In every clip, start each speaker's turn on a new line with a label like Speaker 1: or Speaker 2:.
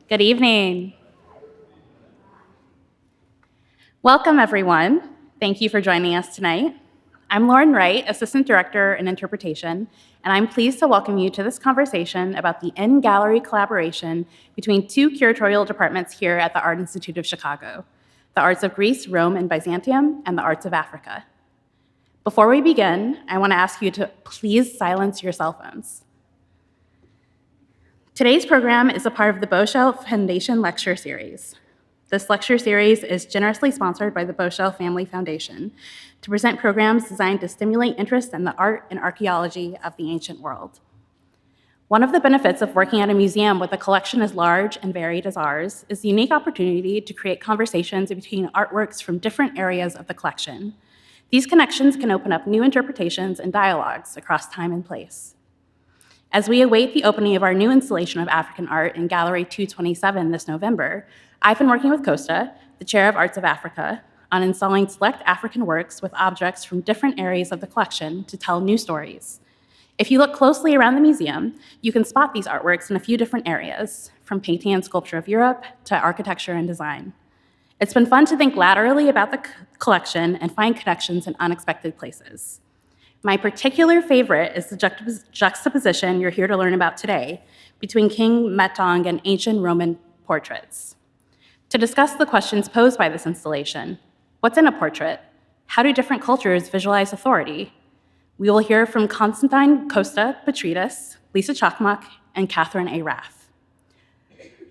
Speaker 1: Good evening. Welcome, everyone. Thank you for joining us tonight. I'm Lauren Wright, Assistant Director in Interpretation, and I'm pleased to welcome you to this conversation about the in-gallery collaboration between two curatorial departments here at the Art Institute of Chicago, the Arts of Greece, Rome, and Byzantium, and the Arts of Africa. Before we begin, I want to ask you to please silence your cell phones. Today's program is a part of the Boschel Foundation Lecture Series. This lecture series is generously sponsored by the Boschel Family Foundation to present programs designed to stimulate interest in the art and archaeology of the ancient world. One of the benefits of working at a museum with a collection as large and varied as ours is the unique opportunity to create conversations between artworks from different areas of the collection. These connections can open up new interpretations and dialogues across time and place. As we await the opening of our new installation of African art in Gallery 227 this November, I've been working with Costa, the Chair of Arts of Africa, on installing select African works with objects from different areas of the collection to tell new stories. If you look closely around the museum, you can spot these artworks in a few different areas, from painting and sculpture of Europe to architecture and design. It's been fun to think laterally about the collection and find connections in unexpected places. My particular favorite is the juxtaposition you're here to learn about today between King Metang and ancient Roman portraits. To discuss the questions posed by this installation, what's in a portrait? How do different cultures visualize authority? We will hear from Constantine Petridis, Lisa Çakmak, and Katharine A. Raff.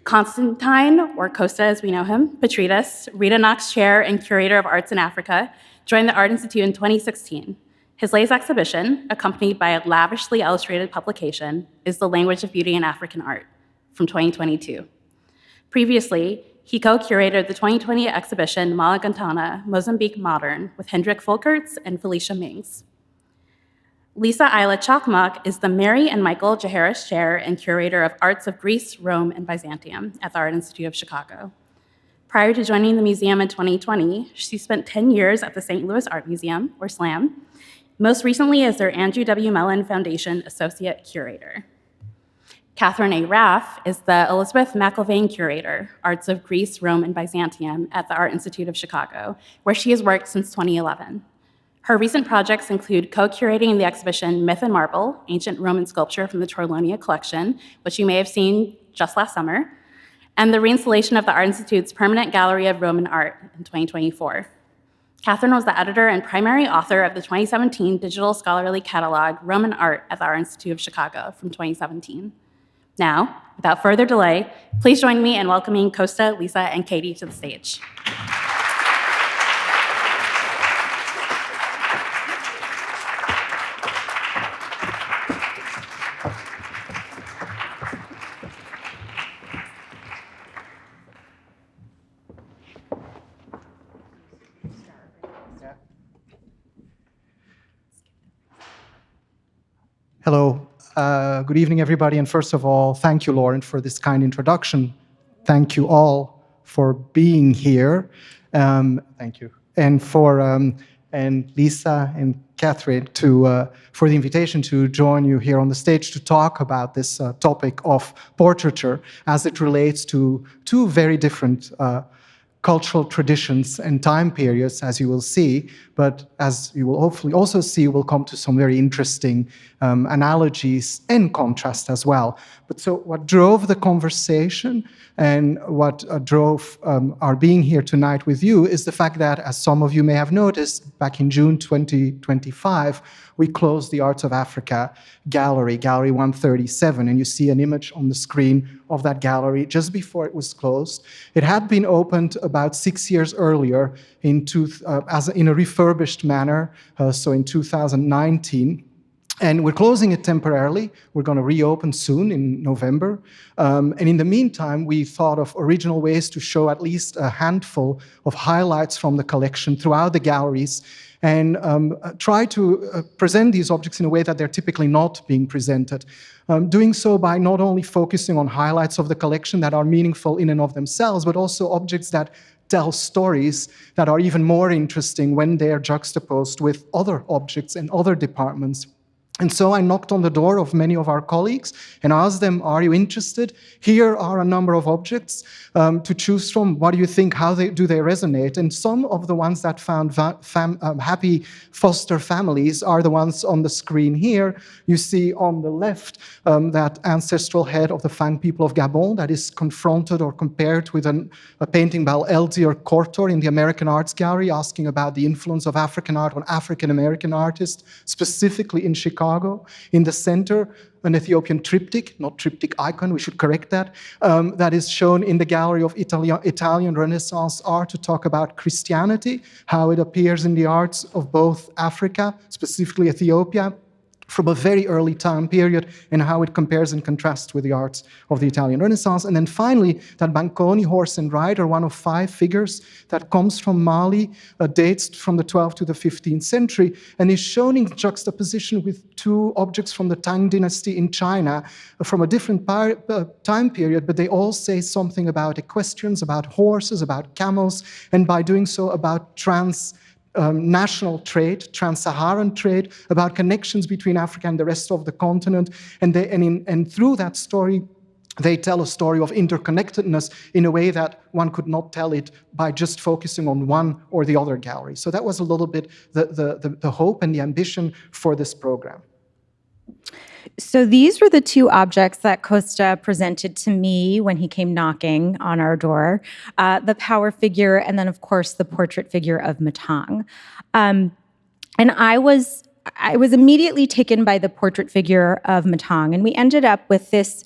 Speaker 1: Constantine, or Costa as we know him, Petridis, Rita Knox Chair and Curator of Arts in Africa, joined the Art Institute in 2016. His latest exhibition, accompanied by a lavishly illustrated publication, is The Language of Beauty in African Art from 2022. Previously, he co-curated the 2020 exhibition Malagantana, Mozambique Modern with Hendrik Volkerts and Felicia Mings. Lisa Ayla Çakmak is the Mary and Michael Jaharis Chair and Curator of Arts of Greece, Rome, and Byzantium at the Art Institute of Chicago. Prior to joining the museum in 2020, she spent 10 years at the St. Louis Art Museum, or SLAM, most recently as their Andrew W. Mellon Foundation Associate Curator. Katharine A. Raff is the Elizabeth McIlvaine Curator, Arts of Greece, Rome, and Byzantium at the Art Institute of Chicago, where she has worked since 2011. Her recent projects include co-curating the exhibition Myth and Marble, Ancient Roman Sculpture from the Torlonia Collection, which you may have seen just last summer, and the reinstallation of the Art Institute's Permanent Gallery of Roman Art in 2024. Katharine was the editor and primary author of the 2017 digital scholarly catalog Roman Art at the Art Institute of Chicago from 2017. Now, without further delay, please join me in welcoming Costa, Lisa, and Katie to the stage.
Speaker 2: Hello, good evening, everybody. And first of all, thank you, Lauren, for this kind introduction. Thank you all for being here. Thank you. And and Lisa and Katharine for the invitation to join you here on the stage to talk about this topic of portraiture as it relates to two very different cultural traditions and time periods, as you will see, but as you will hopefully also see, we'll come to some very interesting analogies and contrast as well. But so what drove the conversation and what drove our being here tonight with you is the fact that, as some of you may have noticed, back in June 2025, we closed the Arts of Africa gallery, Gallery 137, and you see an image on the screen of that gallery just before it was closed. It had been opened about 6 years earlier in a refurbished manner, so in 2019. And we're closing it temporarily. We're going to reopen soon in November. And in the meantime, we thought of original ways to show at least a handful of highlights from the collection throughout the galleries and try to present these objects in a way that they're typically not being presented. Doing so by not only focusing on highlights of the collection that are meaningful in and of themselves, but also objects that tell stories that are even more interesting when they are juxtaposed with other objects and other departments And so I knocked on the door of many of our colleagues and asked them, are you interested? Here are a number of objects to choose from. What do you think? How do they resonate? And some of the ones that found happy foster families are the ones on the screen here. You see on the left that ancestral head of the Fang people of Gabon that is confronted or compared with a painting by Eldier Cortor in the American Arts Gallery, asking about the influence of African art on African-American artists, specifically in Chicago. In the center, an Ethiopian triptych, not triptych icon, we should correct that, that is shown in the Gallery of Italian Renaissance art to talk about Christianity, how it appears in the arts of both Africa, specifically Ethiopia, from a very early time period, and how it compares and contrasts with the arts of the Italian Renaissance. And then finally, that Banconi horse and rider, one of 5 figures that comes from Mali, dates from the 12th to the 15th century, and is shown in juxtaposition with 2 objects from the Tang dynasty in China from a different time period, but they all say something about equestrians, about horses, about camels, and by doing so about national trade, trans-Saharan trade, about connections between Africa and the rest of the continent. And through that story, they tell a story of interconnectedness in a way that one could not tell it by just focusing on one or the other gallery. So that was a little bit the hope and the ambition for this program.
Speaker 3: So these were the 2 objects that Costa presented to me when he came knocking on our door, the power figure, and then, of course, the portrait figure of Metang. And I was immediately taken by the portrait figure of Metang, and we ended up with this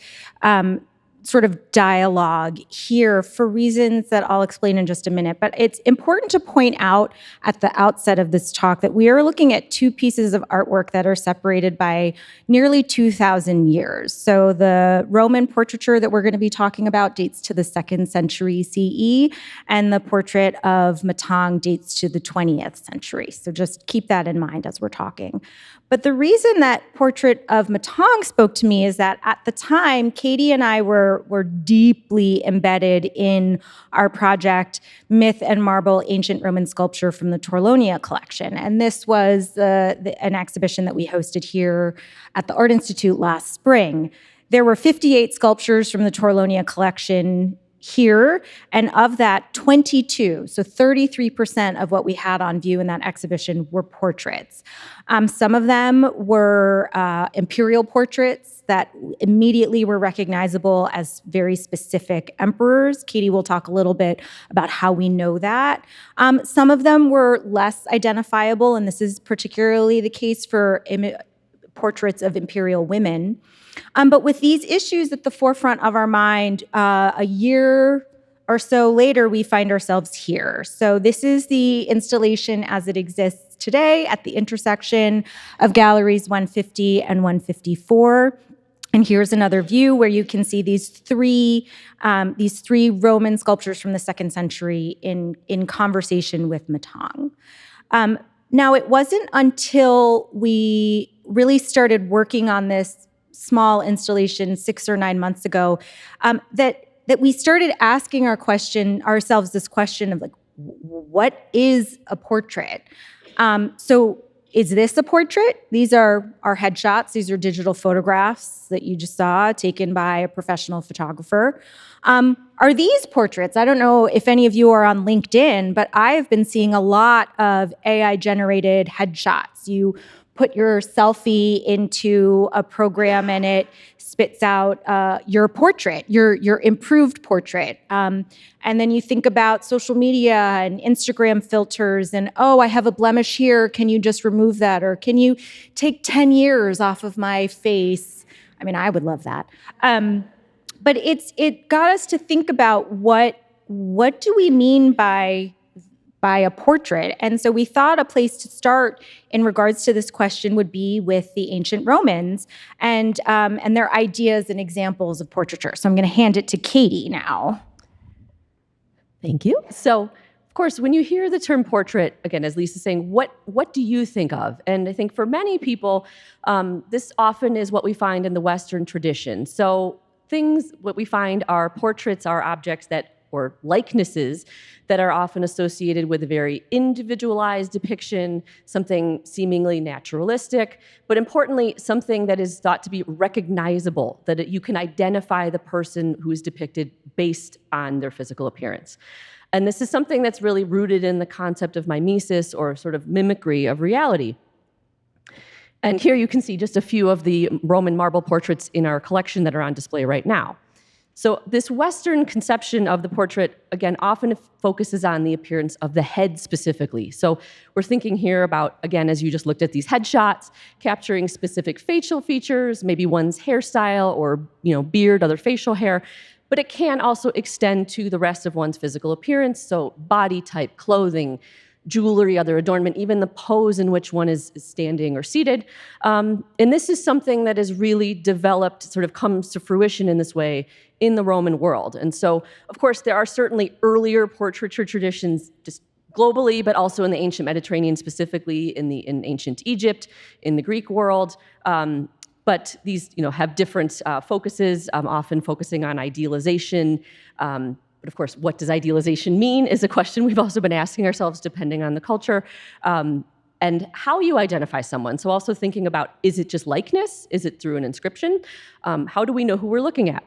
Speaker 3: sort of dialogue here for reasons that I'll explain in just a minute. But it's important to point out at the outset of this talk that we are looking at 2 pieces of artwork that are separated by nearly 2,000 years. So the Roman portraiture that we're going to be talking about dates to the 2nd century CE, and the portrait of Metang dates to the 20th century. So just keep that in mind as we're talking. But the reason that portrait of Metang spoke to me is that at the time, Katie and I were deeply embedded in our project, Myth and Marble Ancient Roman Sculpture from the Torlonia collection. And this was an exhibition that we hosted here at the Art Institute last spring. There were 58 sculptures from the Torlonia collection here, and of that, 22, so 33% of what we had on view in that exhibition were portraits. Some of them were imperial portraits that immediately were recognizable as very specific emperors. Katie will talk a little bit about how we know that. Some of them were less identifiable, and this is particularly the case for portraits of imperial women. But with these issues at the forefront of our mind, a year or so later, we find ourselves here. So this is the installation as it exists today at the intersection of galleries 150 and 154. And here's another view where you can see these three Roman sculptures from the 2nd century in conversation with Metang. Now, it wasn't until we really started working on this small installation 6 or 9 months ago that we started asking ourselves this question of, like, what is a portrait? So is this a portrait? These are our headshots. These are digital photographs that you just saw taken by a professional photographer. Are these portraits? I don't know if any of you are on LinkedIn, but I've been seeing a lot of AI-generated headshots. You put your selfie into a program and it spits out your portrait, your improved portrait. And then you think about social media and Instagram filters and, oh, I have a blemish here. Can you just remove that? Or can you take 10 years off of my face? I mean, I would love that. But it got us to think about what do we mean by a portrait? And so we thought a place to start in regards to this question would be with the ancient Romans and their ideas and examples of portraiture. So I'm going to hand it to Katie now.
Speaker 4: Thank you. So, of course, when you hear the term portrait, again, as Lisa's saying, what do you think of? And I think for many people, this often is what we find in the Western tradition. So what we find are portraits are objects that or likenesses that are often associated with a very individualized depiction, something seemingly naturalistic, but importantly, something that is thought to be recognizable, that you can identify the person who is depicted based on their physical appearance. And this is something that's really rooted in the concept of mimesis, or sort of mimicry of reality. And here you can see just a few of the Roman marble portraits in our collection that are on display right now. So this Western conception of the portrait, again, often focuses on the appearance of the head specifically. So we're thinking here about, again, as you just looked at these headshots, capturing specific facial features, maybe one's hairstyle or beard, other facial hair, but it can also extend to the rest of one's physical appearance, so body type, clothing, jewelry, other adornment, even the pose in which one is standing or seated. And this is something that is really developed, sort of comes to fruition in this way in the Roman world. And so, of course, there are certainly earlier portraiture traditions just globally, but also in the ancient Mediterranean, specifically in ancient Egypt, in the Greek world. But these have different focuses, often focusing on idealization. But of course, what does idealization mean is a question we've also been asking ourselves depending on the culture. And how you identify someone. So also thinking about, is it just likeness? Is it through an inscription? How do we know who we're looking at?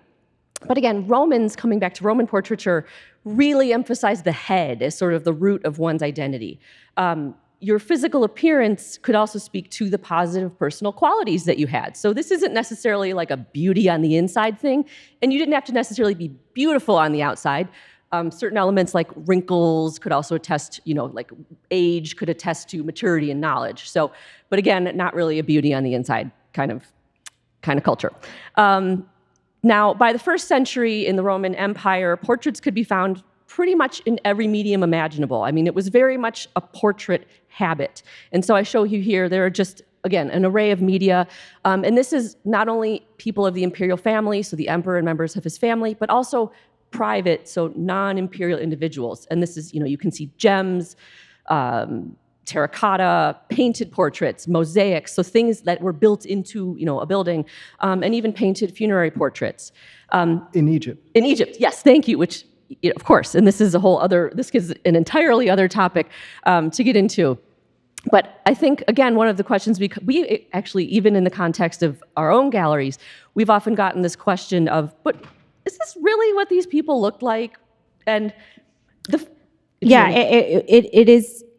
Speaker 4: But again, Romans, coming back to Roman portraiture, really emphasize the head as sort of the root of one's identity. Your physical appearance could also speak to the positive personal qualities that you had. So this isn't necessarily like a beauty on the inside thing, and you didn't have to necessarily be beautiful on the outside. Certain elements like wrinkles could also attest, like age could attest to maturity and knowledge. So, but again, not really a beauty on the inside kind of culture. Now, by the 1st century in the Roman Empire, portraits could be found pretty much in every medium imaginable. I mean, it was very much a portrait habit. And so I show you here, there are just, again, an array of media. And this is not only people of the imperial family, so the emperor and members of his family, but also private, so non-imperial individuals. And this is, you can see gems, terracotta, painted portraits, mosaics, so things that were built into, a building, and even painted funerary portraits.
Speaker 2: In Egypt.
Speaker 4: In Egypt, yes, thank you, which, of course, and this is this is an entirely other topic to get into. But I think, again, one of the questions we actually, even in the context of our own galleries, we've often gotten this question of, but is this really what these people looked like? And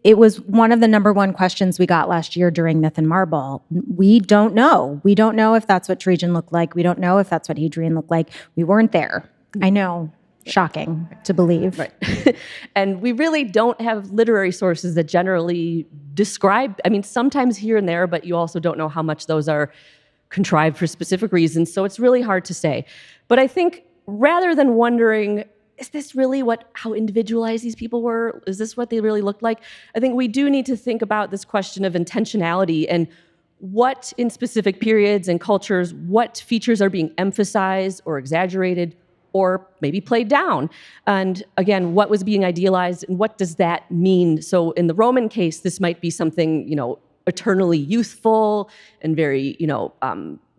Speaker 3: it was one of the number one questions we got last year during Myth and Marble. We don't know. We don't know if that's what Trajan looked like. We don't know if that's what Hadrian looked like. We weren't there. I know. Shocking to believe.
Speaker 4: Right. And we really don't have literary sources that generally describe, sometimes here and there, but you also don't know how much those are contrived for specific reasons. So it's really hard to say. But I think rather than wondering, is this really how individualized these people were? Is this what they really looked like? I think we do need to think about this question of intentionality and what in specific periods and cultures, what features are being emphasized or exaggerated or maybe played down. And again, what was being idealized and what does that mean? So in the Roman case, this might be something, eternally youthful and very,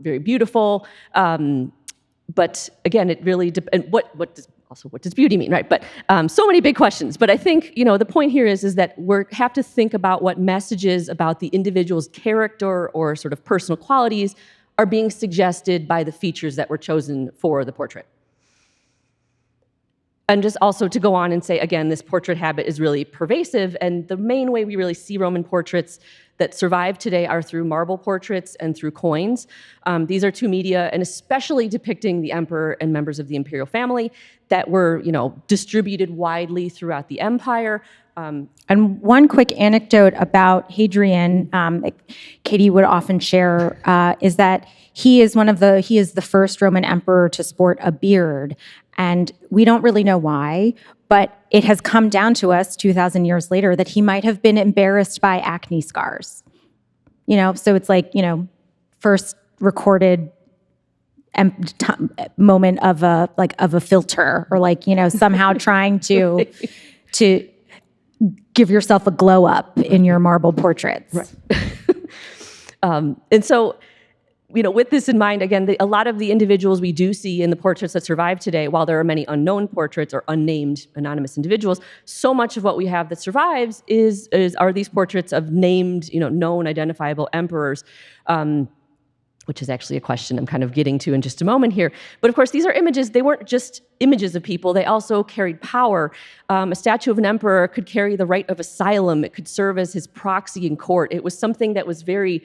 Speaker 4: very beautiful. But again, it really depends. What does beauty mean, right? But so many big questions. But I think, the point here is that we have to think about what messages about the individual's character or sort of personal qualities are being suggested by the features that were chosen for the portrait. And just also to go on and say, again, this portrait habit is really pervasive, and the main way we really see Roman portraits that survive today are through marble portraits and through coins. These are two media, and especially depicting the emperor and members of the imperial family that were, distributed widely throughout the empire.
Speaker 3: And one quick anecdote about Hadrian, that Katie would often share, is that he is the first Roman emperor to sport a beard. And we don't really know why, but it has come down to us 2,000 years later that he might have been embarrassed by acne scars. So it's like, first recorded moment of a filter, or somehow trying to give yourself a glow up in your marble portraits.
Speaker 4: Right. And so with this in mind, again, a lot of the individuals we do see in the portraits that survive today, while there are many unknown portraits or unnamed anonymous individuals, so much of what we have that survives are these portraits of named, known, identifiable emperors, which is actually a question I'm kind of getting to in just a moment here. But of course, these are images. They weren't just images of people. They also carried power. A statue of an emperor could carry the right of asylum. It could serve as his proxy in court. It was something that was very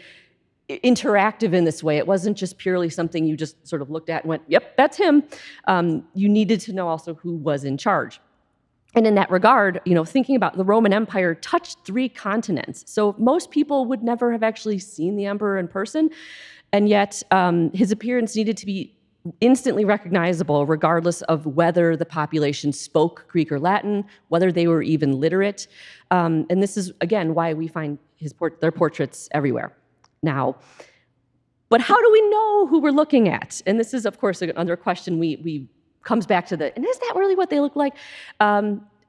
Speaker 4: interactive in this way. It wasn't just purely something you just sort of looked at and went, yep, that's him. You needed to know also who was in charge. And in that regard, thinking about the Roman Empire touched 3 continents. So most people would never have actually seen the emperor in person. And yet his appearance needed to be instantly recognizable, regardless of whether the population spoke Greek or Latin, whether they were even literate. And this is, again, why we find their portraits everywhere now. But how do we know who we're looking at? And this is, of course, another question we comes back to and is that really what they look like?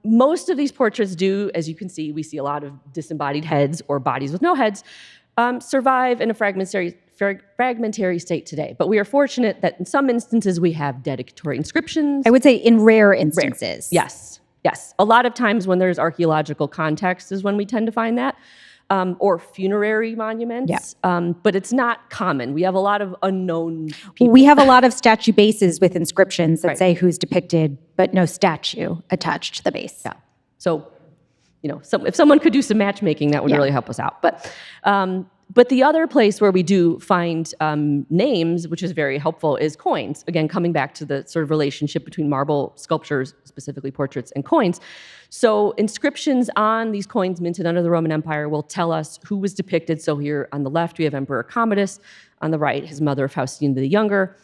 Speaker 4: Most of these portraits do, as you can see, we see a lot of disembodied heads or bodies with no heads, survive in a fragmentary state today. But we are fortunate that in some instances we have dedicatory inscriptions.
Speaker 3: I would say in rare instances.
Speaker 4: Yes. A lot of times when there's archaeological context is when we tend to find that. Or funerary monuments, but it's not common. We have a lot of unknown people.
Speaker 3: We have a lot of statue bases with inscriptions that say who's depicted, but no statue attached to the base.
Speaker 4: Yeah. So, if someone could do some matchmaking, that would really help us out. But the other place where we do find names, which is very helpful, is coins. Again, coming back to the sort of relationship between marble sculptures, specifically portraits, and coins. So inscriptions on these coins minted under the Roman Empire will tell us who was depicted. So here on the left, we have Emperor Commodus. On the right, his mother, Faustina the Younger.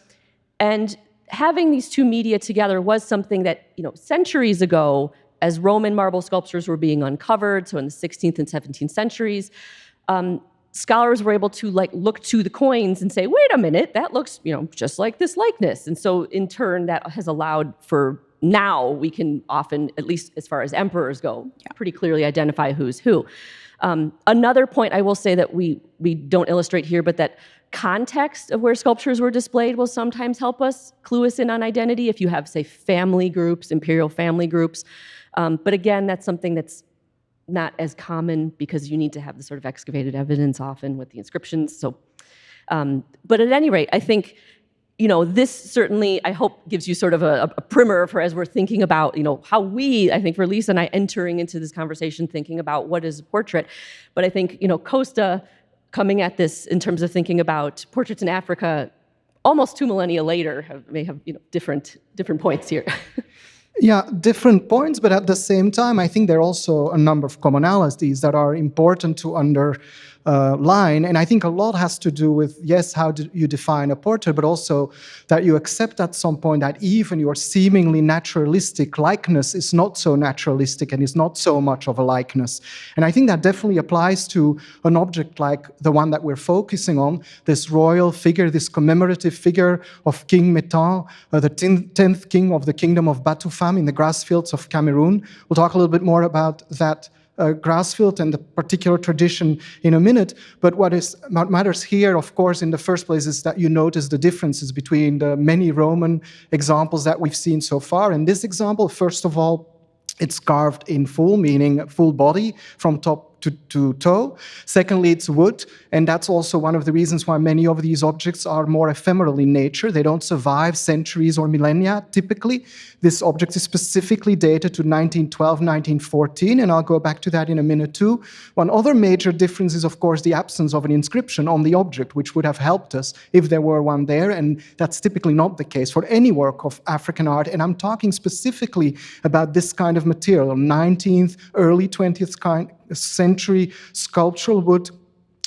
Speaker 4: And having these 2 media together was something that, centuries ago, as Roman marble sculptures were being uncovered, so in the 16th and 17th centuries, scholars were able to look to the coins and say, wait a minute, that looks, just like this likeness. And so in turn, that has allowed for now we can often, at least as far as emperors go, pretty clearly identify who's who. Another point I will say that we don't illustrate here, but that context of where sculptures were displayed will sometimes help us clue us in on identity if you have, say, family groups, imperial family groups. But again, that's something that's not as common because you need to have the sort of excavated evidence often with the inscriptions. So, but at any rate, I think, this certainly, I hope, gives you sort of a primer for as we're thinking about, how I think for Lisa and I entering into this conversation, thinking about what is a portrait. But I think, Costa coming at this in terms of thinking about portraits in Africa almost 2 millennia later may have, different points here.
Speaker 2: Yeah, different points, but at the same time, I think there are also a number of commonalities that are important to underline. And I think a lot has to do with, yes, how do you define a portrait, but also that you accept at some point that even your seemingly naturalistic likeness is not so naturalistic and is not so much of a likeness. And I think that definitely applies to an object like the one that we're focusing on, this royal figure, this commemorative figure of King Metang, the 10th king of the Kingdom of Batufam in the grass fields of Cameroon. We'll talk a little bit more about that grass field and the particular tradition in a minute. But what matters here, of course, in the first place is that you notice the differences between the many Roman examples that we've seen so far. In this example, first of all, it's carved in full, meaning full body from top to toe. Secondly, it's wood, and that's also one of the reasons why many of these objects are more ephemeral in nature. They don't survive centuries or millennia, typically. This object is specifically dated to 1912, 1914, and I'll go back to that in a minute too. One other major difference is, of course, the absence of an inscription on the object, which would have helped us if there were one there, and that's typically not the case for any work of African art, and I'm talking specifically about this kind of material, 19th, early 20th century sculptural wood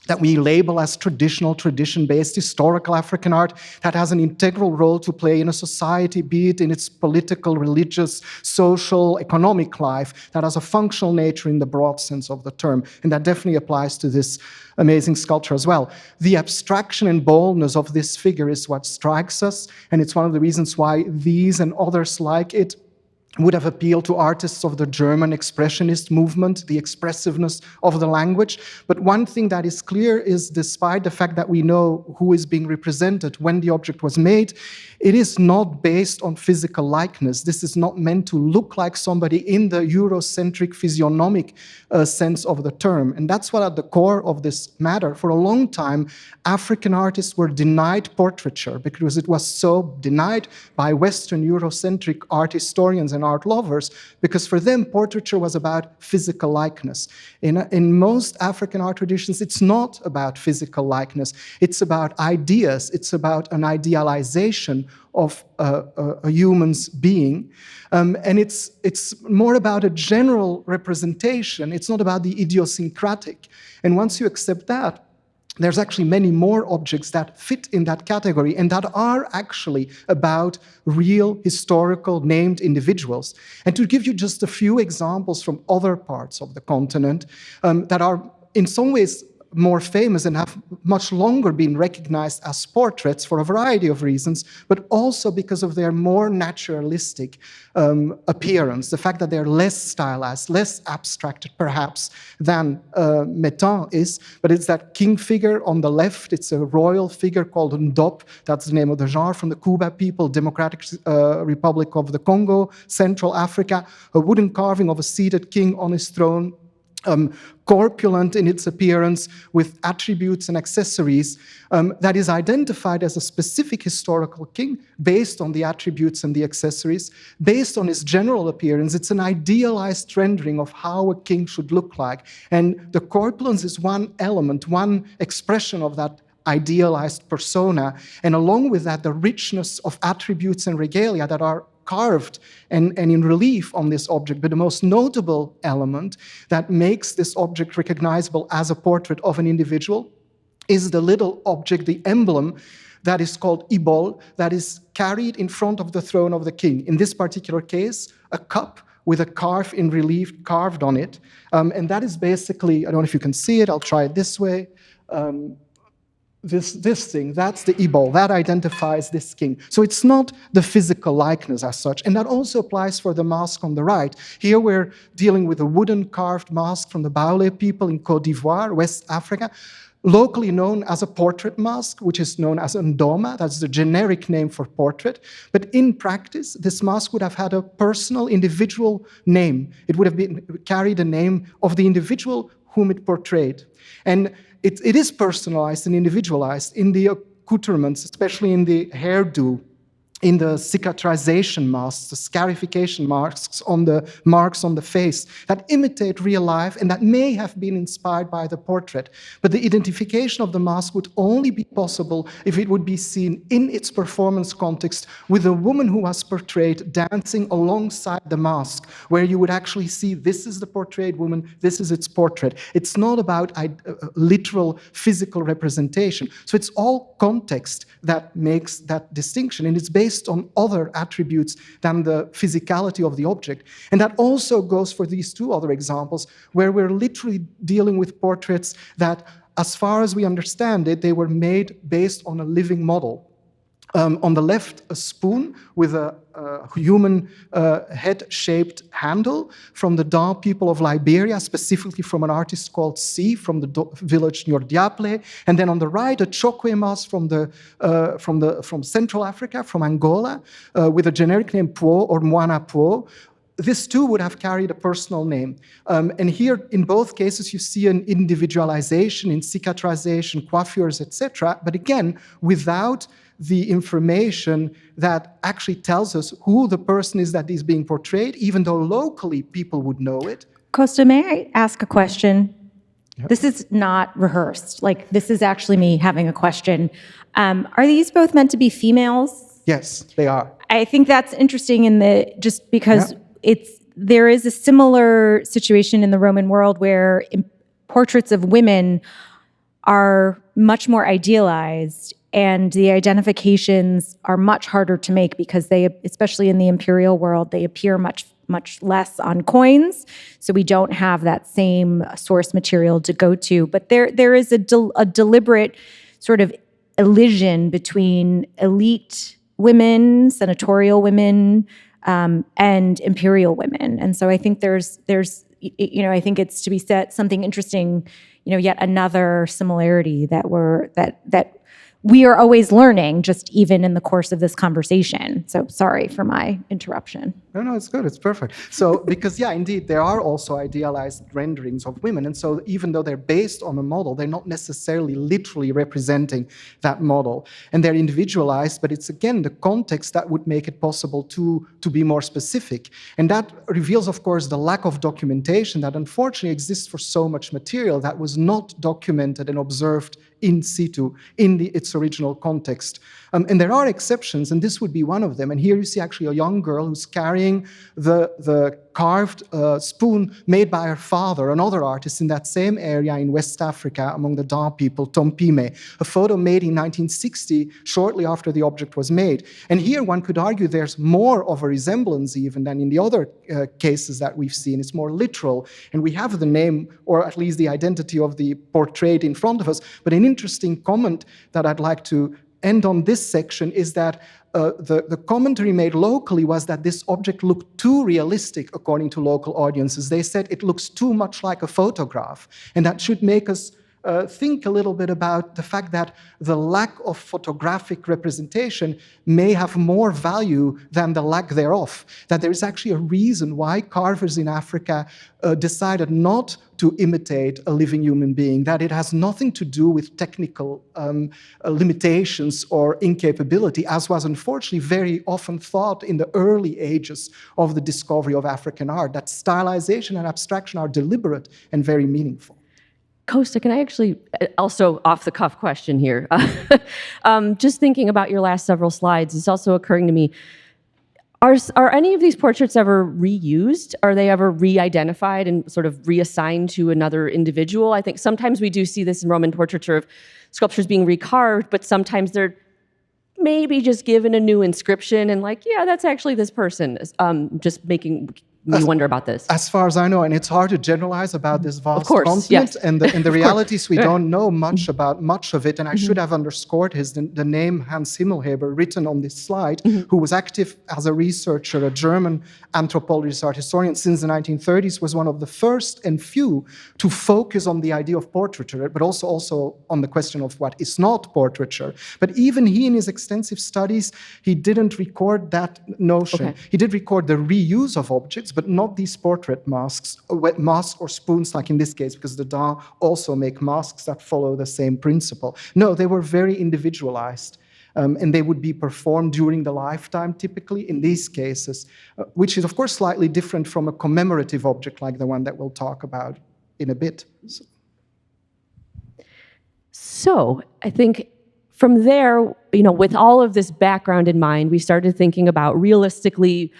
Speaker 2: that we label as traditional, tradition-based historical African art that has an integral role to play in a society, be it in its political, religious, social, economic life, that has a functional nature in the broad sense of the term. And that definitely applies to this amazing sculpture as well. The abstraction and boldness of this figure is what strikes us, and it's one of the reasons why these and others like it would have appealed to artists of the German expressionist movement, the expressiveness of the language. But one thing that is clear is, despite the fact that we know who is being represented when the object was made, it is not based on physical likeness. This is not meant to look like somebody in the Eurocentric physiognomic sense of the term. And that's what at the core of this matter. For a long time, African artists were denied portraiture because it was so denied by Western Eurocentric art historians and art lovers, because for them, portraiture was about physical likeness. In most African art traditions, it's not about physical likeness. It's about ideas. It's about an idealization of a human's being. And it's more about a general representation. It's not about the idiosyncratic. And once you accept that, there's actually many more objects that fit in that category and that are actually about real historical named individuals. And to give you just a few examples from other parts of the continent that are in some ways more famous and have much longer been recognized as portraits for a variety of reasons, but also because of their more naturalistic appearance, the fact that they're less stylized, less abstracted perhaps than Metang is, but it's that king figure on the left. It's a royal figure called Ndop, that's the name of the genre, from the Kuba people, Democratic Republic of the Congo, Central Africa, a wooden carving of a seated king on his throne, corpulent in its appearance, with attributes and accessories, that is identified as a specific historical king based on the attributes and the accessories, based on his general appearance. It's an idealized rendering of how a king should look like. And the corpulence is one element, one expression of that idealized persona. And along with that, the richness of attributes and regalia that are carved and in relief on this object. But the most notable element that makes this object recognizable as a portrait of an individual is the little object, the emblem, that is called ibol, that is carried in front of the throne of the king. In this particular case, a cup with a carve in relief carved on it. And that is basically, I don't know if you can see it, I'll try it this way. This thing, that's the ibol, that identifies this king. So it's not the physical likeness as such. And that also applies for the mask on the right. Here we're dealing with a wooden carved mask from the Baoulé people in Côte d'Ivoire, West Africa, locally known as a portrait mask, which is known as ndoma. That's the generic name for portrait. But in practice, this mask would have had a personal, individual name. It would have carried the name of the individual whom it portrayed. And it is personalized and individualized in the accoutrements, especially in the hairdo, in the cicatrization masks, the scarification marks on the face that imitate real life and that may have been inspired by the portrait. But the identification of the mask would only be possible if it would be seen in its performance context with a woman who was portrayed dancing alongside the mask, where you would actually see this is the portrayed woman, this is its portrait. It's not about literal physical representation. So it's all context that makes that distinction, and it's based on other attributes than the physicality of the object. And that also goes for these two other examples, where we're literally dealing with portraits that, as far as we understand it, they were made based on a living model. On the left, a spoon with a human head-shaped handle from the Da people of Liberia, specifically from an artist called C from the village near Diaple. And then on the right, a chokwe mask from Central Africa, from Angola, with a generic name Po or Mwana Po. This too would have carried a personal name. And here, in both cases, you see an individualization in cicatrization, coiffures, etc. But again, without the information that actually tells us who the person is that is being portrayed, even though locally people would know it.
Speaker 3: Costa, may I ask a question? Yep. This is not rehearsed. Like, this is actually me having a question. Are these both meant to be females?
Speaker 2: Yes, they are.
Speaker 3: I think that's interesting just because there is a similar situation in the Roman world where portraits of women are much more idealized, and the identifications are much harder to make because they, especially in the imperial world, they appear much less on coins. So we don't have that same source material to go to. But there is a deliberate sort of elision between elite women, senatorial women, and imperial women. And so I think there's I think it's to be said something interesting, yet another similarity that we are always learning, just even in the course of this conversation. So sorry for my interruption.
Speaker 2: No, it's good. It's perfect. So, because, yeah, indeed, there are also idealized renderings of women. And so even though they're based on a model, they're not necessarily literally representing that model. And they're individualized, but it's, again, the context that would make it possible to be more specific. And that reveals, of course, the lack of documentation that unfortunately exists for so much material that was not documented and observed in situ, in its original context. And there are exceptions, and this would be one of them. And here you see actually a young girl who's carrying the carved spoon made by her father, another artist in that same area in West Africa among the Da people, Tompime, a photo made in 1960, shortly after the object was made. And here one could argue there's more of a resemblance even than in the other cases that we've seen. It's more literal, and we have the name, or at least the identity of the portrait in front of us. But an interesting comment that I'd like to end on this section is that the commentary made locally was that this object looked too realistic according to local audiences. They said it looks too much like a photograph, and that should make us think a little bit about the fact that the lack of photographic representation may have more value than the lack thereof, that there is actually a reason why carvers in Africa decided not to imitate a living human being, that it has nothing to do with technical limitations or incapability, as was unfortunately very often thought in the early ages of the discovery of African art, that stylization and abstraction are deliberate and very meaningful.
Speaker 4: Costa, can I actually, also off-the-cuff question here. Just thinking about your last several slides, it's also occurring to me, are any of these portraits ever reused? Are they ever re-identified and sort of reassigned to another individual? I think sometimes we do see this in Roman portraiture of sculptures being recarved, but sometimes they're maybe just given a new inscription and like, yeah, that's actually this person. Just making me wonder about this.
Speaker 2: As far as I know, and it's hard to generalize about this vast continent,
Speaker 4: yes.
Speaker 2: and the realities we don't know much about much of it, and I should have underscored the name Hans Himmelheber written on this slide, who was active as a researcher, a German anthropologist, art historian since the 1930s, was one of the first and few to focus on the idea of portraiture, but also on the question of what is not portraiture. But even he, in his extensive studies, he didn't record that notion. Okay. He did record the reuse of objects, but not these portrait masks or spoons, like in this case, because the Da also make masks that follow the same principle. No, they were very individualized, and they would be performed during the lifetime, typically, in these cases, which is, of course, slightly different from a commemorative object like the one that we'll talk about in a bit.
Speaker 4: So I think from there, with all of this background in mind, we started thinking about realistically,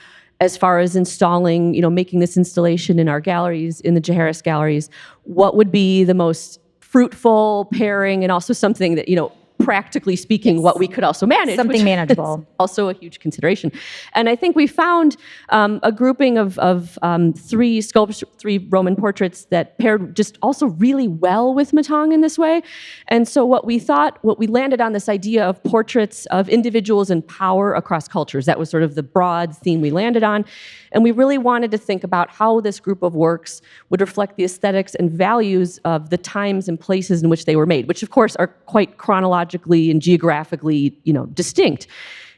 Speaker 4: as far as installing, making this installation in our galleries, in the Jaharis galleries, what would be the most fruitful pairing, and also something that, practically speaking, what we could also manage.
Speaker 3: Something manageable.
Speaker 4: Also a huge consideration. And I think we found a grouping of three Roman portraits that paired just also really well with Metang in this way. And so what we landed on this idea of portraits of individuals in power across cultures. That was sort of the broad theme we landed on. And we really wanted to think about how this group of works would reflect the aesthetics and values of the times and places in which they were made, which of course are quite chronologically and geographically, distinct.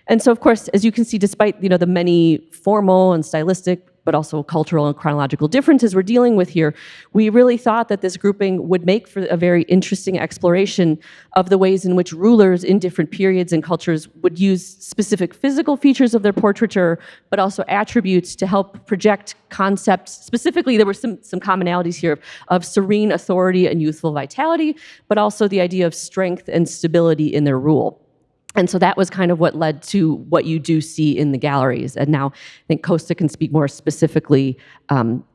Speaker 4: And so, of course, as you can see, despite, the many formal and stylistic, but also cultural and chronological differences we're dealing with here, we really thought that this grouping would make for a very interesting exploration of the ways in which rulers in different periods and cultures would use specific physical features of their portraiture, but also attributes to help project concepts. Specifically, there were some commonalities here of serene authority and youthful vitality, but also the idea of strength and stability in their rule. And so that was kind of what led to what you do see in the galleries. And now I think Costa can speak more specifically,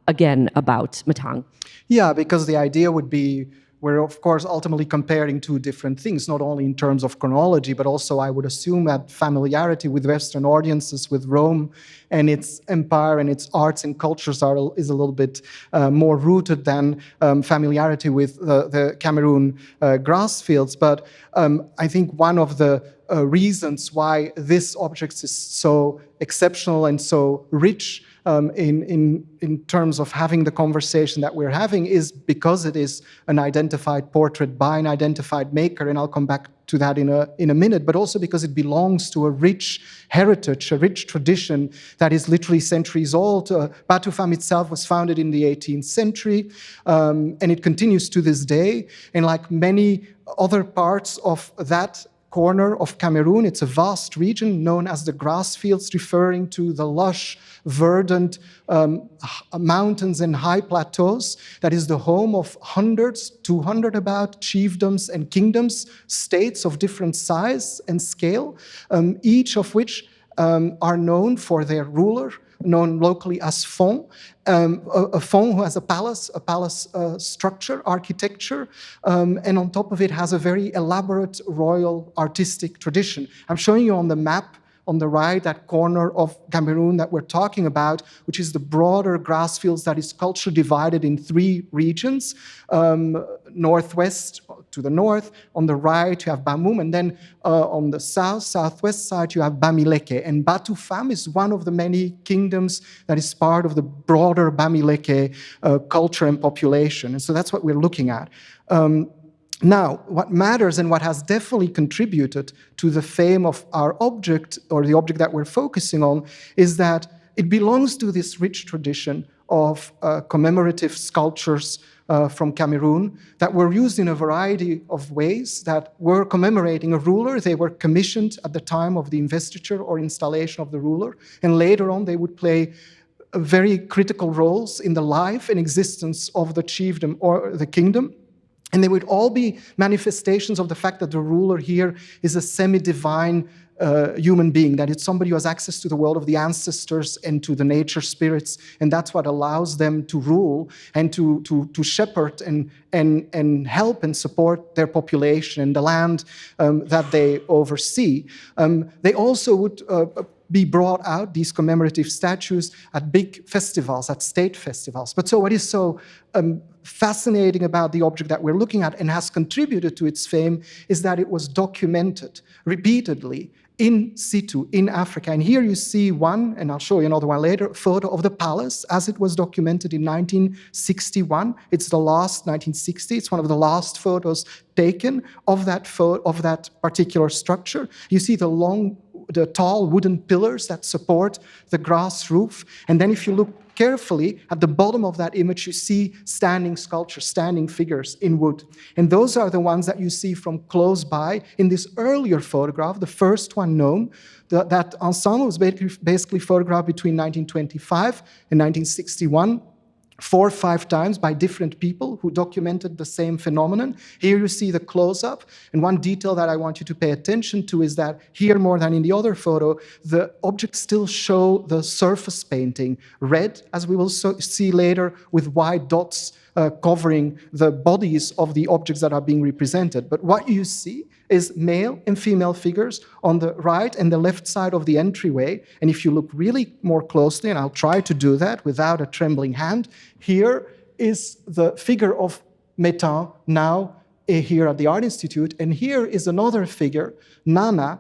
Speaker 4: again, about Metang.
Speaker 2: Yeah, because the idea would be, we're of course ultimately comparing two different things, not only in terms of chronology, but also I would assume that familiarity with Western audiences, with Rome and its empire and its arts and cultures is a little bit more rooted than familiarity with the Cameroon grass fields. But I think one of the reasons why this object is so exceptional and so rich in terms of having the conversation that we're having is because it is an identified portrait by an identified maker, and I'll come back to that in a minute, but also because it belongs to a rich heritage, a rich tradition that is literally centuries old. Batufam itself was founded in the 18th century, and it continues to this day. And like many other parts of that corner of Cameroon, it's a vast region known as the grass fields, referring to the lush, verdant mountains and high plateaus that is the home of hundreds, 200 about, chiefdoms and kingdoms, states of different size and scale, each of which are known for their ruler, known locally as Fon, a Fon who has a palace structure, architecture, and on top of it has a very elaborate royal artistic tradition. I'm showing you on the map on the right, that corner of Cameroon that we're talking about, which is the broader grass fields that is culture divided in 3 regions. Northwest to the north, on the right you have Bamum, and then on the southwest side you have Bamileke. And Batufam is one of the many kingdoms that is part of the broader Bamileke culture and population. And so that's what we're looking at. Now, what matters and what has definitely contributed to the fame of our object, or the object that we're focusing on, is that it belongs to this rich tradition of commemorative sculptures from Cameroon that were used in a variety of ways, that were commemorating a ruler. They were commissioned at the time of the investiture or installation of the ruler, and later on they would play very critical roles in the life and existence of the chiefdom or the kingdom. And they would all be manifestations of the fact that the ruler here is a semi-divine human being, that it's somebody who has access to the world of the ancestors and to the nature spirits, and that's what allows them to rule and to shepherd and help and support their population and the land that they oversee. They also would be brought out, these commemorative statues, at big festivals, at state festivals. But so what is so fascinating about the object that we're looking at and has contributed to its fame is that it was documented repeatedly in situ, in Africa. And here you see one, and I'll show you another one later, photo of the palace as it was documented in 1961. It's the last, 1960, it's one of the last photos taken of that particular structure. You see the tall wooden pillars that support the grass roof. And then if you look carefully, at the bottom of that image, you see standing sculptures, standing figures in wood. And those are the ones that you see from close by in this earlier photograph, the first one known. That ensemble was basically photographed between 1925 and 1961. 4 or 5 times by different people who documented the same phenomenon. Here you see the close-up, and one detail that I want you to pay attention to is that here, more than in the other photo, the objects still show the surface painting, red, as we will see later, with white dots covering the bodies of the objects that are being represented. But what you see is male and female figures on the right and the left side of the entryway. And if you look really more closely, and I'll try to do that without a trembling hand, here is the figure of Metang, now here at the Art Institute. And here is another figure, Nana,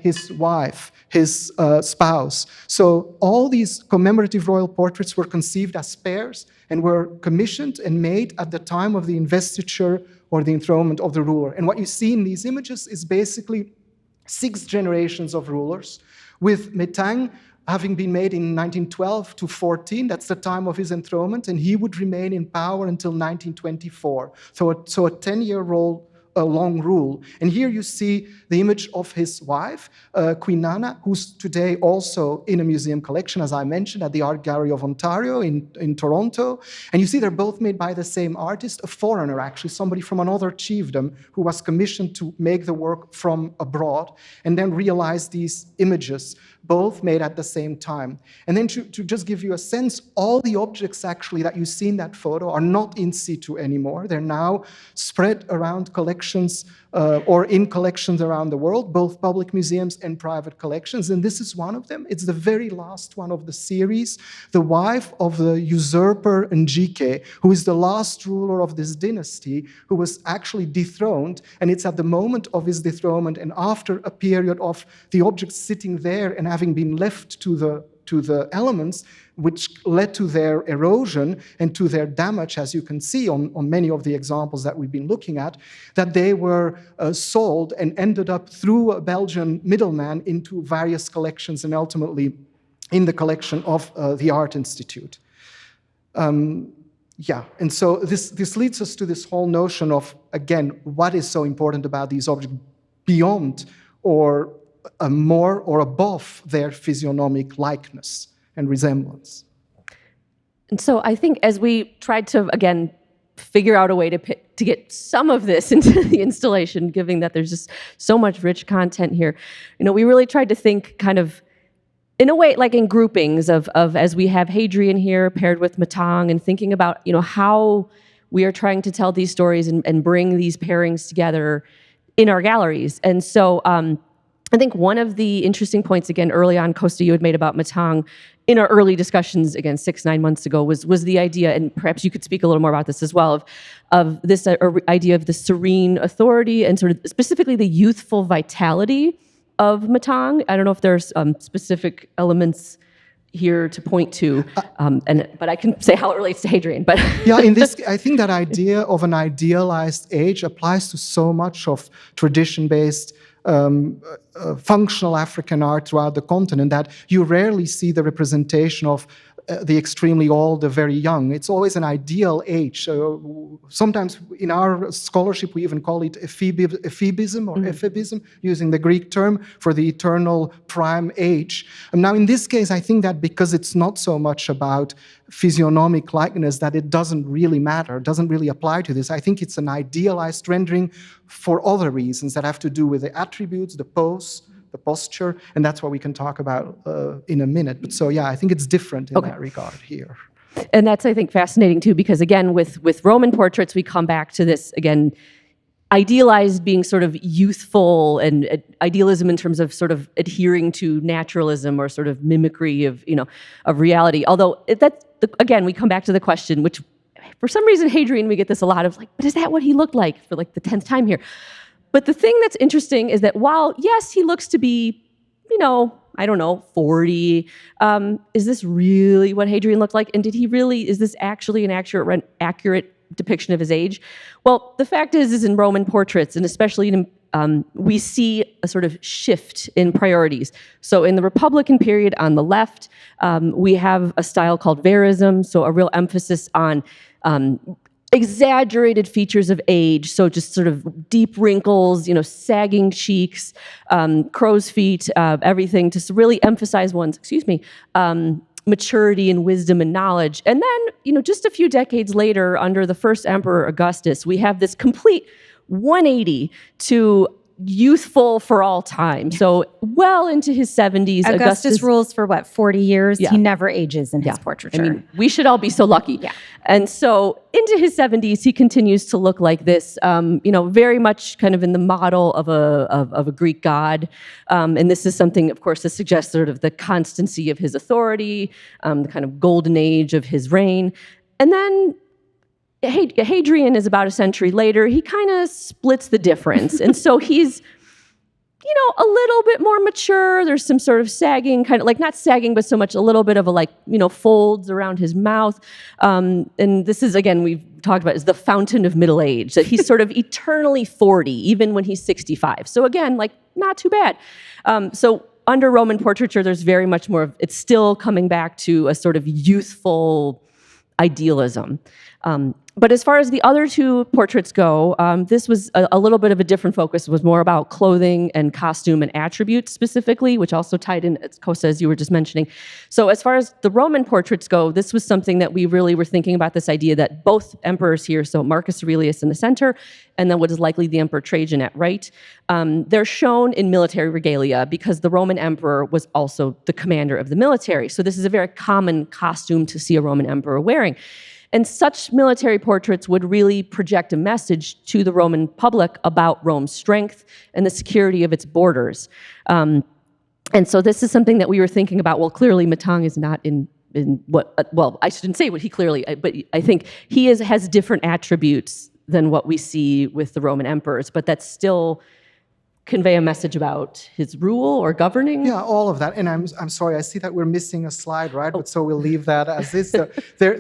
Speaker 2: his wife, his spouse. So all these commemorative royal portraits were conceived as pairs and were commissioned and made at the time of the investiture or the enthronement of the ruler. And what you see in these images is basically 6 generations of rulers, with Metang having been made in 1912 to 14, that's the time of his enthronement, and he would remain in power until 1924. So a 10-year long rule. And here you see the image of his wife, Queen Nana, who's today also in a museum collection, as I mentioned, at the Art Gallery of Ontario in Toronto. And you see they're both made by the same artist, a foreigner actually, somebody from another chiefdom who was commissioned to make the work from abroad and then realize these images, both made at the same time. And then to just give you a sense, all the objects actually that you see in that photo are not in situ anymore. They're now spread around collections collections or in collections around the world, both public museums and private collections. And this is one of them. It's the very last one of the series, the wife of the usurper Njike, who is the last ruler of this dynasty, who was actually dethroned. And it's at the moment of his dethronement and after a period of the objects sitting there and having been left to the elements, which led to their erosion and to their damage, as you can see on many of the examples that we've been looking at, that they were sold and ended up through a Belgian middleman into various collections and ultimately in the collection of the Art Institute. Yeah, and so this leads us to this whole notion of, again, what is so important about these objects beyond or more or above their physiognomic likeness and resemblance.
Speaker 4: And so I think as we tried to, again, figure out a way to get some of this into the installation, given that there's just so much rich content here, we really tried to think kind of in a way like in groupings of as we have Hadrian here paired with Metang and thinking about, how we are trying to tell these stories and bring these pairings together in our galleries. And so I think one of the interesting points, again, early on, Costa, you had made about Metang in our early discussions, again, 6-9 months ago, was the idea, and perhaps you could speak a little more about this as well, of this idea of the serene authority and sort of specifically the youthful vitality of Metang. I don't know if there's specific elements here to point to, but I can say how it relates to Hadrian. But
Speaker 2: yeah, in this, I think that idea of an idealized age applies to so much of tradition-based functional African art throughout the continent that you rarely see the representation of the extremely old, the very young. It's always an ideal age. Sometimes in our scholarship, we even call it ephebism or ephebism, using the Greek term for the eternal prime age. And now in this case, I think that because it's not so much about physiognomic likeness, that it doesn't really matter, doesn't really apply to this. I think it's an idealized rendering for other reasons that have to do with the attributes, the pose, the posture, and that's what we can talk about in a minute. But so, yeah, I think it's different in that regard here.
Speaker 4: And that's, I think, fascinating, too, because, again, with Roman portraits, we come back to this, again, idealized being sort of youthful and idealism in terms of sort of adhering to naturalism or sort of mimicry of, of reality. Although, again, we come back to the question, which, for some reason, Hadrian, we get this a lot of, like, but is that what he looked like for, like, the 10th time here? But the thing that's interesting is that while, yes, he looks to be, 40, is this really what Hadrian looked like? And is this actually an accurate depiction of his age? Well, the fact is in Roman portraits, and especially in, we see a sort of shift in priorities. So in the Republican period on the left, we have a style called verism, so a real emphasis on exaggerated features of age, so just sort of deep wrinkles, sagging cheeks, crow's feet, everything to really emphasize one's, maturity and wisdom and knowledge. And then, just a few decades later, under the first emperor Augustus, we have this complete 180 to youthful for all time. So well into his 70s.
Speaker 3: Augustus rules for 40 years? Yeah. He never ages in his portraiture.
Speaker 4: I mean, we should all be so lucky. Yeah. And so into his 70s, he continues to look like this, very much kind of in the model of a Greek god. And this is something, of course, that suggests sort of the constancy of his authority, the kind of golden age of his reign. And then Hadrian is about a century later. He kind of splits the difference. And so he's, a little bit more mature. There's some sort of sagging, kind of like not sagging, but so much a little bit of a folds around his mouth. And this is, again, we've talked about, is the fountain of middle age, that he's sort of eternally 40, even when he's 65. So again, not too bad. So under Roman portraiture, there's very much more of, it's still coming back to a sort of youthful idealism. But as far as the other two portraits go, this was a little bit of a different focus. It was more about clothing and costume and attributes specifically, which also tied in, Costa, as you were just mentioning. So as far as the Roman portraits go, this was something that we really were thinking about, this idea that both emperors here, so Marcus Aurelius in the center, and then what is likely the Emperor Trajan at right, they're shown in military regalia because the Roman emperor was also the commander of the military. So this is a very common costume to see a Roman emperor wearing. And such military portraits would really project a message to the Roman public about Rome's strength and the security of its borders. And so this is something that we were thinking about. Well, clearly Metang is not in what, well, I shouldn't say what he clearly, but I think he has different attributes than what we see with the Roman emperors, but that's still convey a message about his rule or governing?
Speaker 2: Yeah, all of that. And I'm sorry, I see that we're missing a slide, right? But so we'll leave that as is.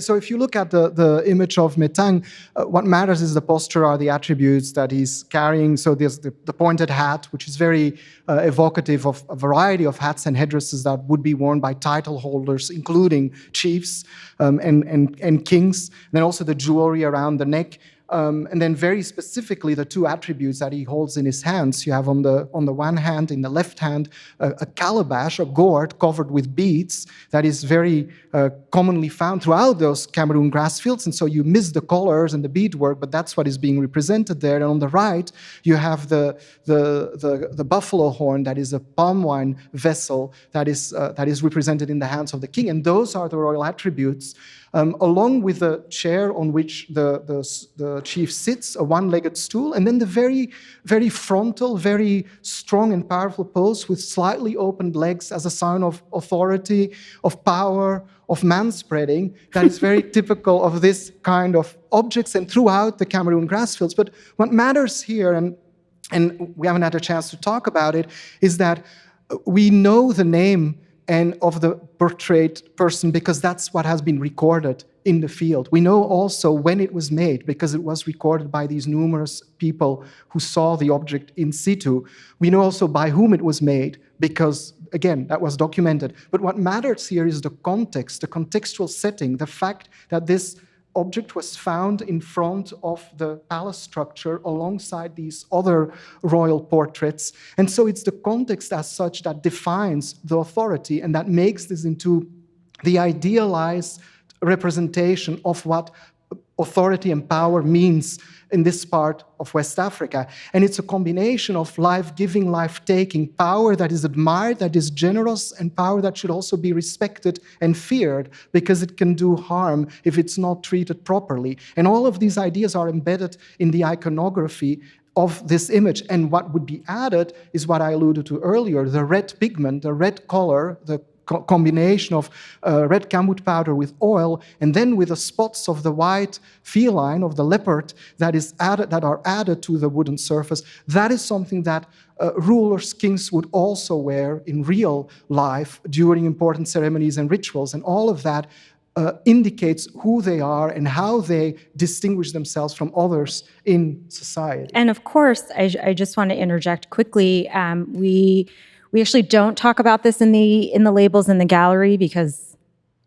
Speaker 2: So if you look at the image of Metang, what matters is the posture or the attributes that he's carrying. So there's the pointed hat, which is very evocative of a variety of hats and headdresses that would be worn by title holders, including chiefs and kings. And then also the jewelry around the neck. And then very specifically, the two attributes that he holds in his hands. You have on the one hand, in the left hand, a calabash, a gourd covered with beads that is very commonly found throughout those Cameroon grass fields. And so you miss the colors and the beadwork, but that's what is being represented there. And on the right, you have the buffalo horn that is a palm wine vessel that is represented in the hands of the king. And those are the royal attributes. Along with the chair on which the chief sits, a one-legged stool, and then the very, very frontal, very strong and powerful pose with slightly opened legs as a sign of authority, of power, of manspreading that is very typical of this kind of objects and throughout the Cameroon grassfields. But what matters here, and we haven't had a chance to talk about it, is that we know the name and of the portrayed person because that's what has been recorded in the field. We know also when it was made because it was recorded by these numerous people who saw the object in situ. We know also by whom it was made because, again, that was documented. But what matters here is the context, the contextual setting, the fact that this object was found in front of the palace structure alongside these other royal portraits. And so it's the context as such that defines the authority and that makes this into the idealized representation of what authority and power means in this part of West Africa. And it's a combination of life-giving, life-taking, power that is admired, that is generous, and power that should also be respected and feared because it can do harm if it's not treated properly. And all of these ideas are embedded in the iconography of this image. And what would be added is what I alluded to earlier, the red pigment, the red color, the combination of red kamut powder with oil, and then with the spots of the white feline, of the leopard, that are added to the wooden surface. That is something that rulers, kings would also wear in real life during important ceremonies and rituals. And all of that indicates who they are and how they distinguish themselves from others in society.
Speaker 3: And of course, I just want to interject quickly. We actually don't talk about this in the labels in the gallery because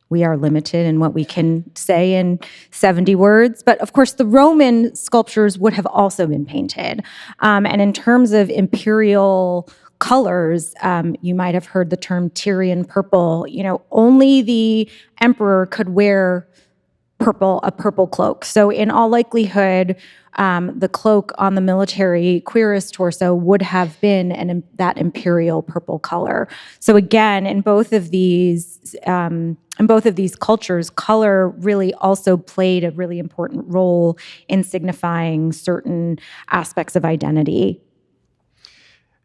Speaker 3: we are limited in what we can say in 70 words. But of course, the Roman sculptures would have also been painted. And in terms of imperial colors, you might have heard the term Tyrian purple. You know, only the emperor could wear a purple cloak. So in all likelihood, the cloak on the military cuirass torso would have been that imperial purple color. So again, in both of these cultures, color really also played a really important role in signifying certain aspects of identity.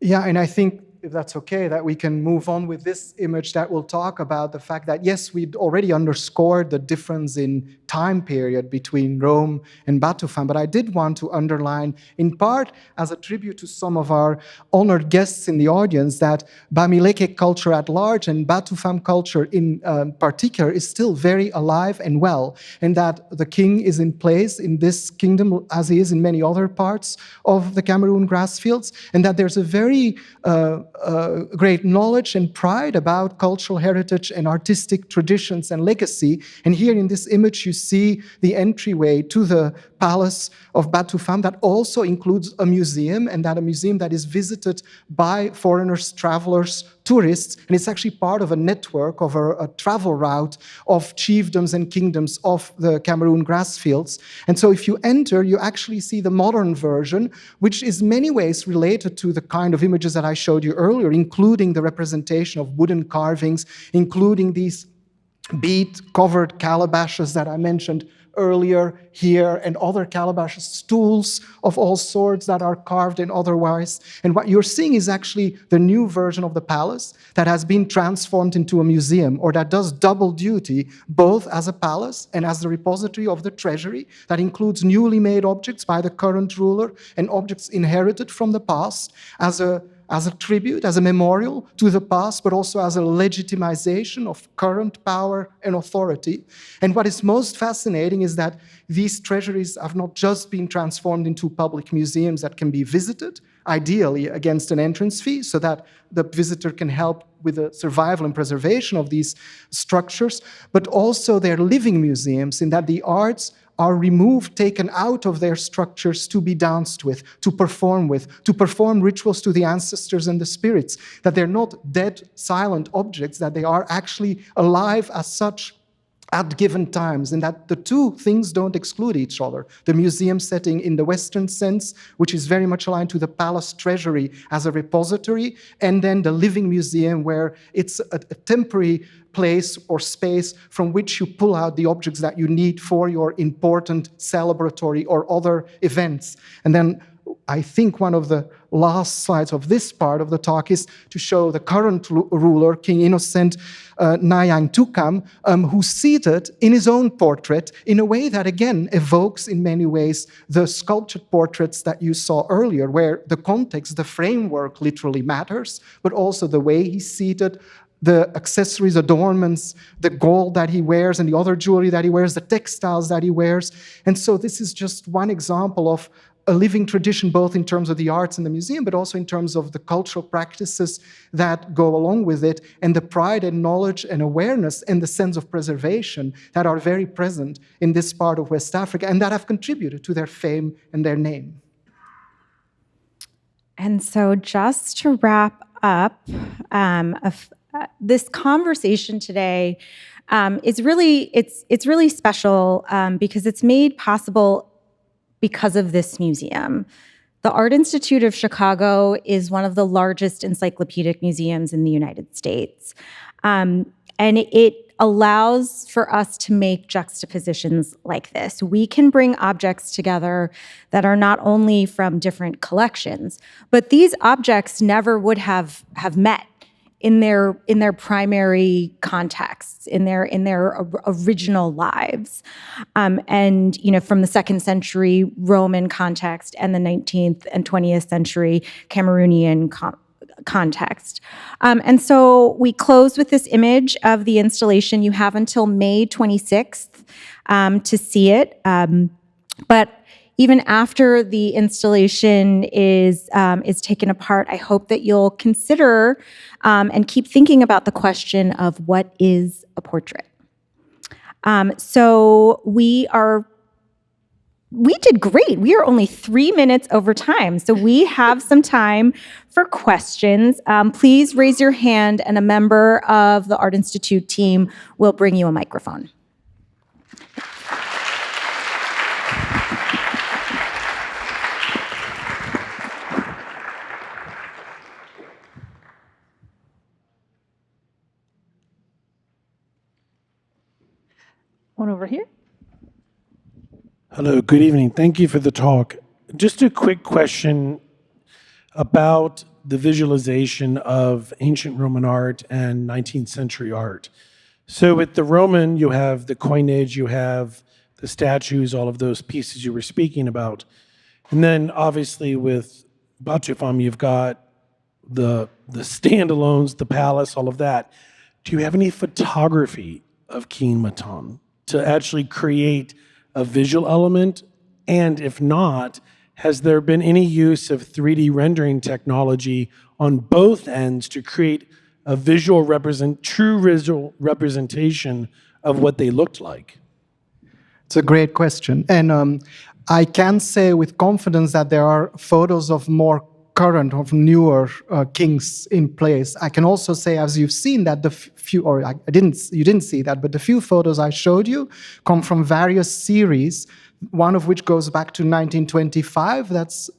Speaker 2: Yeah, and I think, if that's okay, that we can move on with this image that will talk about the fact that, yes, we'd already underscored the difference in time period between Rome and Batufam, but I did want to underline, in part as a tribute to some of our honored guests in the audience, that Bamileke culture at large and Batufam culture in particular is still very alive and well, and that the king is in place in this kingdom as he is in many other parts of the Cameroon grassfields, and that there's a very great knowledge and pride about cultural heritage and artistic traditions and legacy. And here in this image, you see the entryway to the palace of Batufam that also includes a museum, and that a museum that is visited by foreigners, travelers, tourists, and it's actually part of a network of a travel route of chiefdoms and kingdoms of the Cameroon grassfields. And so if you enter, you actually see the modern version, which is in many ways related to the kind of images that I showed you earlier, including the representation of wooden carvings, including these bead-covered calabashes that I mentioned earlier here, and other calabashes, stools of all sorts that are carved and otherwise. And what you're seeing is actually the new version of the palace that has been transformed into a museum, or that does double duty, both as a palace and as the repository of the treasury that includes newly made objects by the current ruler and objects inherited from the past as a tribute, as a memorial to the past, but also as a legitimization of current power and authority. And what is most fascinating is that these treasuries have not just been transformed into public museums that can be visited, ideally against an entrance fee, so that the visitor can help with the survival and preservation of these structures, but also they're living museums in that the arts are removed, taken out of their structures to be danced with, to perform rituals to the ancestors and the spirits, that they're not dead, silent objects, that they are actually alive as such at given times, and that the two things don't exclude each other. The museum setting in the Western sense, which is very much aligned to the palace treasury as a repository, and then the living museum where it's a temporary place or space from which you pull out the objects that you need for your important celebratory or other events. And then I think one of the last slides of this part of the talk is to show the current ruler, King Innocent Nayang-Tukam, who's seated in his own portrait in a way that, again, evokes in many ways the sculptured portraits that you saw earlier, where the context, the framework literally matters, but also the way he's seated, the accessories, adornments, the gold that he wears and the other jewelry that he wears, the textiles that he wears. And so this is just one example of a living tradition, both in terms of the arts and the museum, but also in terms of the cultural practices that go along with it, and the pride and knowledge and awareness and the sense of preservation that are very present in this part of West Africa and that have contributed to their fame and their name.
Speaker 3: And so just to wrap up, this conversation today is really special because it's made possible because of this museum. The Art Institute of Chicago is one of the largest encyclopedic museums in the United States. And it allows for us to make juxtapositions like this. We can bring objects together that are not only from different collections, but these objects never would have met in their primary contexts, in their original lives, and from the 2nd century Roman context and the 19th and 20th century Cameroonian context. And so we close with this image of the installation. You have until May 26th to see it, but even after the installation is taken apart, I hope that you'll consider and keep thinking about the question of what is a portrait. So we did great. We are only 3 minutes over time, so we have some time for questions. Please raise your hand, and a member of the Art Institute team will bring you a microphone. One over here.
Speaker 5: Hello, good evening. Thank you for the talk. Just a quick question about the visualization of ancient Roman art and 19th century art. So with the Roman, you have the coinage, you have the statues, all of those pieces you were speaking about. And then obviously with Batufam, you've got the standalones, the palace, all of that. Do you have any photography of King Metang to actually create a visual element? And if not, has there been any use of 3D rendering technology on both ends to create a true visual representation of what they looked like?
Speaker 2: It's a great question. And I can say with confidence that there are photos of more current, of newer kings in place. I can also say, as you've seen, that you didn't see that, but the few photos I showed you come from various series, one of which goes back to 1925, that's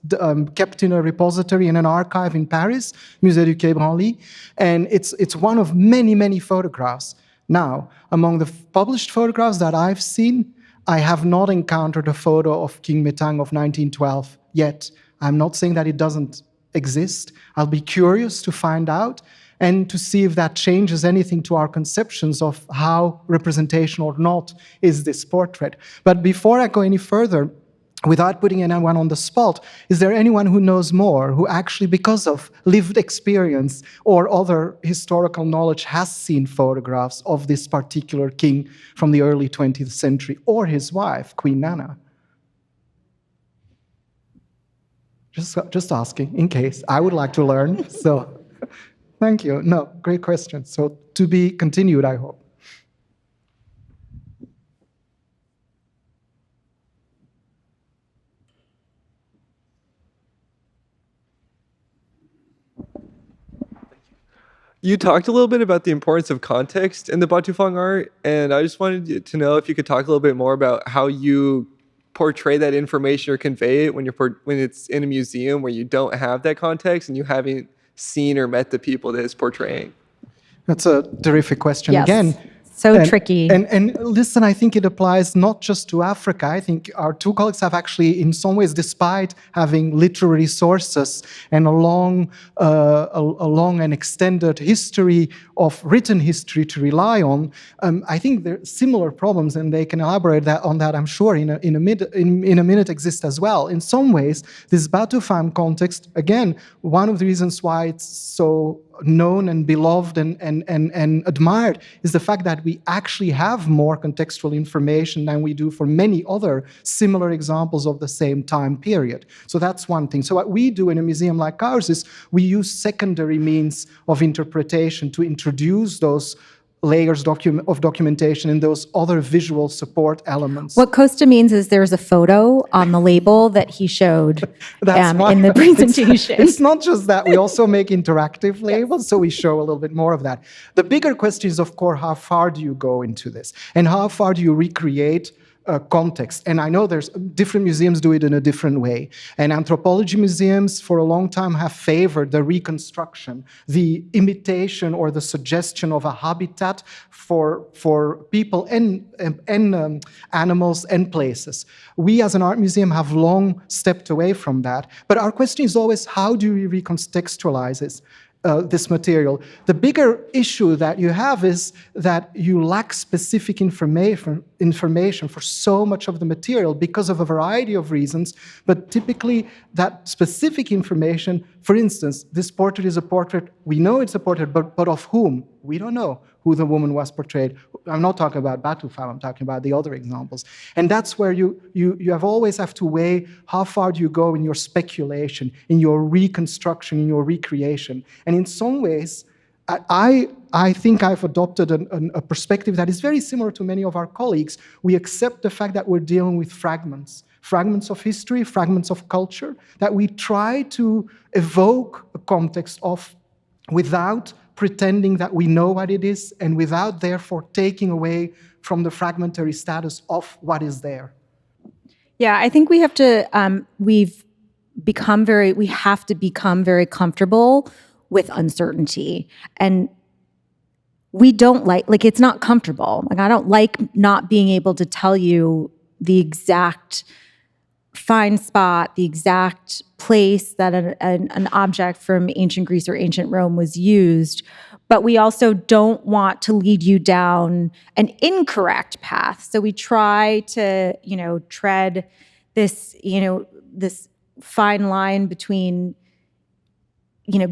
Speaker 2: kept in a repository in an archive in Paris, Musée du Quai Branly, and it's one of many, many photographs. Now, among the published photographs that I've seen, I have not encountered a photo of King Metang of 1912 yet. I'm not saying that it doesn't exist. I'll be curious to find out and to see if that changes anything to our conceptions of how representation or not is this portrait. But before I go any further, without putting anyone on the spot, is there anyone who knows more, who actually, because of lived experience or other historical knowledge, has seen photographs of this particular king from the early 20th century, or his wife, Queen Nana? Just asking, in case. I would like to learn, so thank you. No, great question. So to be continued, I hope.
Speaker 6: You talked a little bit about the importance of context in the Batufam art, and I just wanted to know if you could talk a little bit more about how you portray that information or convey it when it's in a museum where you don't have that context and you haven't seen or met the people that it's portraying.
Speaker 2: That's a terrific question.
Speaker 3: Yes.
Speaker 2: Again,
Speaker 3: So tricky.
Speaker 2: And listen, I think it applies not just to Africa. I think our two colleagues have actually, in some ways, despite having literary sources and a long and extended history of written history to rely on, I think there are similar problems, and they can elaborate on that, I'm sure, in a minute exist as well. In some ways, this Batufam context, again, one of the reasons why it's so known and beloved and admired is the fact that we actually have more contextual information than we do for many other similar examples of the same time period. So that's one thing. So what we do in a museum like ours is we use secondary means of interpretation to introduce those layers of documentation and those other visual support elements.
Speaker 3: What Costa means is there's a photo on the label that he showed
Speaker 2: That's
Speaker 3: in the presentation.
Speaker 2: It's not just that. We also make interactive labels, so we show a little bit more of that. The bigger question is, of course, how far do you go into this? And how far do you recreate context? And I know there's different museums do it in a different way. And anthropology museums for a long time have favored the reconstruction, the imitation or the suggestion of a habitat for people and animals and places. We as an art museum have long stepped away from that. But our question is always, how do we recontextualize this material? The bigger issue that you have is that you lack specific information for so much of the material because of a variety of reasons, but typically that specific information, for instance, this portrait is a portrait, we know it's a portrait, but of whom? We don't know who the woman was portrayed. I'm not talking about Batufam, I'm talking about the other examples. And that's where you always have to weigh how far do you go in your speculation, in your reconstruction, in your recreation. And in some ways, I think I've adopted a perspective that is very similar to many of our colleagues. We accept the fact that we're dealing with fragments of history, fragments of culture, that we try to evoke a context of without pretending that we know what it is and without therefore taking away from the fragmentary status of what is there.
Speaker 3: Yeah, I think we have to, we have to become very comfortable with uncertainty. And we don't like it's not comfortable. Like, I don't like not being able to tell you the exact fine spot, the exact place that an object from ancient Greece or ancient Rome was used. But we also don't want to lead you down an incorrect path. So we try to, tread this, this fine line between,